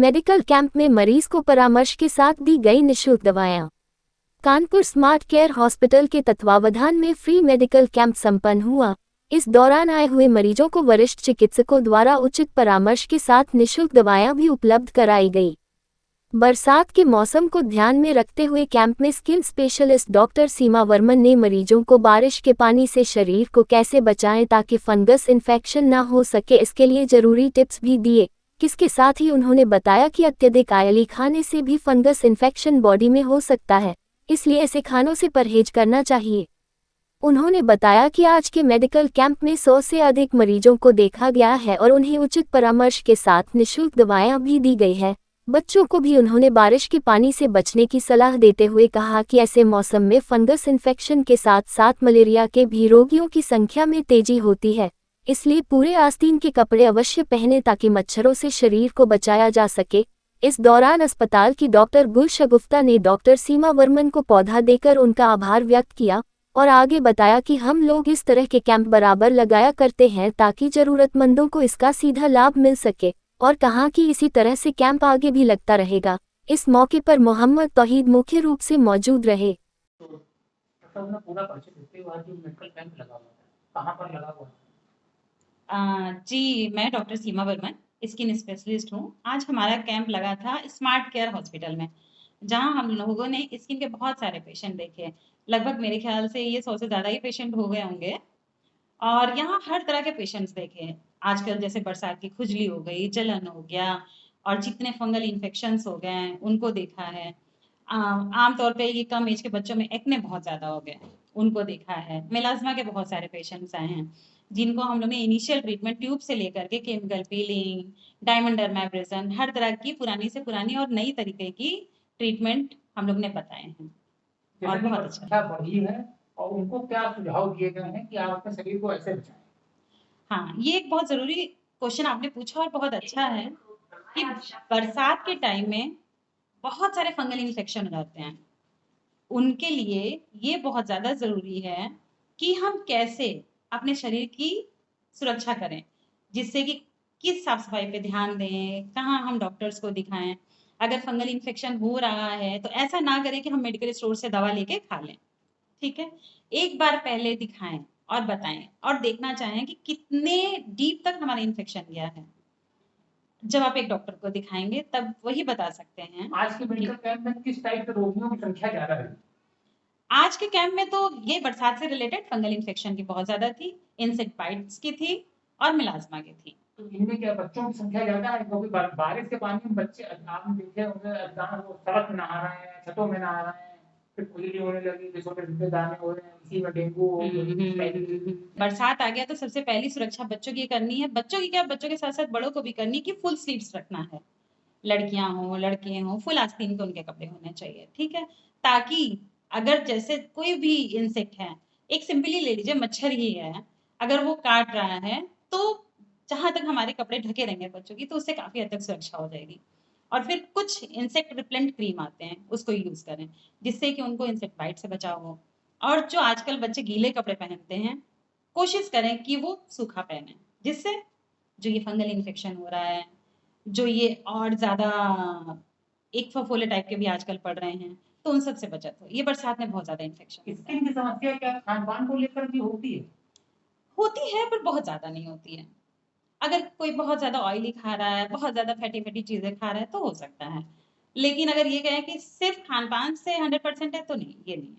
Medical camp में मरीज को परामर्श के साथ दी गई निःशुल्क दवाएं। कानपुर स्मार्ट केयर हॉस्पिटल के तत्वावधान में फ्री मेडिकल कैंप संपन्न हुआ। इस दौरान आए हुए मरीजों को वरिष्ठ चिकित्सकों द्वारा उचित परामर्श के साथ निःशुल्क दवाएं भी उपलब्ध कराई गई। बरसात के मौसम को ध्यान में रखते हुए कैंप में स्किन स्पेशलिस्ट डॉक्टर सीमा वर्मन ने मरीजों को बारिश के पानी से शरीर को कैसे बचाएं ताकि फंगस इन्फेक्शन न हो सके, इसके लिए जरूरी टिप्स भी दिए। किसके साथ ही उन्होंने बताया कि अत्यधिक ऑयली खाने से भी फंगस इन्फेक्शन बॉडी में हो सकता है, इसलिए ऐसे खानों से परहेज करना चाहिए। उन्होंने बताया कि आज के मेडिकल कैंप में 100 से अधिक मरीजों को देखा गया है और उन्हें उचित परामर्श के साथ निःशुल्क दवाएं भी दी गई है। बच्चों को भी उन्होंने बारिश के पानी से बचने की सलाह देते हुए कहा कि ऐसे मौसम में फंगस इन्फेक्शन के साथ साथ मलेरिया के भी रोगियों की संख्या में तेजी होती है, इसलिए पूरे आस्तीन के कपड़े अवश्य पहने ताकि मच्छरों से शरीर को बचाया जा सके। इस दौरान अस्पताल की डॉक्टर गुलशगुफ्ता ने डॉक्टर सीमा वर्मन को पौधा देकर उनका आभार व्यक्त किया और आगे बताया कि हम लोग इस तरह के कैंप बराबर लगाया करते हैं ताकि जरूरतमंदों को इसका सीधा लाभ मिल सके, और कहा कि इसी तरह से कैंप आगे भी लगता रहेगा। इस मौके पर मोहम्मद तौहीद मुख्य रूप से मौजूद रहे। पूरा परिचय देते हुए जो मेडिकल कैंप लगा हुआ है, कहाँ पर लगा हुआ है? जी, मैं डॉक्टर सीमा वर्मन स्किन स्पेशलिस्ट हूँ। आज हमारा कैंप लगा था स्मार्ट केयर हॉस्पिटल में, जहाँ हम लोगों ने स्किन के बहुत सारे पेशेंट देखे। लगभग मेरे ख्याल से ये 100 से ज़्यादा ही पेशेंट हो गए होंगे और यहाँ हर तरह के पेशेंट्स देखे। आजकल जैसे बरसात की खुजली हो गई, जलन हो गया और जितने फंगल इन्फेक्शंस हो गए हैं, उनको देखा है। आम तौर पे ये कम एज के बच्चों में एक्ने बहुत ज़्यादा हो गए, उनको देखा है। मेलाज़्मा के बहुत सारे पेशेंट्स आए हैं, जिनको हम लोग ने इनिशियल ट्रीटमेंट ट्यूब से लेकर के केमिकल पीलिंग, डायमंड डर्माब्रेजन, हर तरह की पुरानी से पुरानी और नई तरीके की ट्रीटमेंट हम लोग ने बताए हैं और बहुत अच्छा बढ़ी है। और उनको क्या सुझाव दिए गए हैं कि आप अपने शरीर को ऐसे बचाएं? हाँ, ये एक बहुत ज़रूरी क्वेश्चन आपने पूछा और बहुत अच्छा है कि बरसात के टाइम में बहुत सारे फंगल इन्फेक्शन हो जाते हैं। उनके लिए ये बहुत ज़्यादा ज़रूरी है कि हम कैसे अपने शरीर की सुरक्षा करें, जिससे कि किस साफ-सफाई पे ध्यान दें, कहाँ हम डॉक्टर्स को दिखाएँ। अगर फंगल इन्फेक्शन हो रहा है, तो ऐसा ना करें कि हम मेडिकल स्टोर से दवा लेके खा लें, ठीक है? एक बार पहले दिखाएँ और बताएँ और देखना चाहें कि कितने डीप तक हमारा इन्फेक्शन गया है। जब आप एक डॉक्टर को दिखाएँगे, तब वही बता सकते हैं। आज के मेडिकल कैंप में किस टाइप के रोगियों की संख्या ज़्यादा है? आज के कैंप में तो ये बरसात से रिलेटेड फंगल इन्फेक्शन की बहुत ज़्यादा थी, इंसेक्ट बाइट्स की थी और मिलाज़्मा की थी। तो इनमें क्या बच्चों की संख्या ज़्यादा है? क्योंकि बारिश के पानी में बच्चे आपने देखे होंगे, वो सड़क में नहा रहे हैं, छतों में नहा रहे हैं, फिर खुजली होने लगी, छोटे-छोटे दाने हो रहे हैं, इसी में डेंगू हो बरसात आ गया तो सबसे पहली सुरक्षा बच्चों की करनी है। बच्चों की क्या, बच्चों के साथ-साथ बड़ों को भी करनी है कि फुल स्लीव्स रखना है। लड़कियाँ हों, लड़के हों, फुल आस्तीन के उनके कपड़े होने चाहिए, ठीक है? ताकि अगर जैसे कोई भी इंसेक्ट है, एक सिंपली ले लीजिए मच्छर ही है, अगर वो काट रहा है, तो जहाँ तक हमारे कपड़े ढके रहेंगे बच्चों की, तो उससे काफ़ी हद तक सुरक्षा हो जाएगी। और फिर कुछ इंसेक्ट रिपेलेंट क्रीम आते हैं, उसको यूज़ करें, जिससे कि उनको इंसेक्ट बाइट से बचाव हो। और जो आजकल बच्चे गीले कपड़े पहनते हैं, कोशिश करें कि वो सूखा पहनें, जिससे जो ये फंगल इन्फेक्शन हो रहा है, जो ये और ज़्यादा एक फफोले टाइप के भी आजकल पड़ रहे हैं, तो उन सब से बचत हो। ये बरसात में बहुत ज़्यादा इन्फेक्शन स्किन की समस्या क्या खान-पान को लेकर भी होती है? होती है, पर बहुत ज़्यादा नहीं होती है। अगर कोई बहुत ज़्यादा ऑयली खा रहा है, बहुत ज़्यादा फैटी-फैटी चीज़ें खा रहा है, तो हो सकता है। लेकिन अगर ये कहें कि सिर्फ़ खान-पान से 100% है, तो नहीं, ये नहीं है।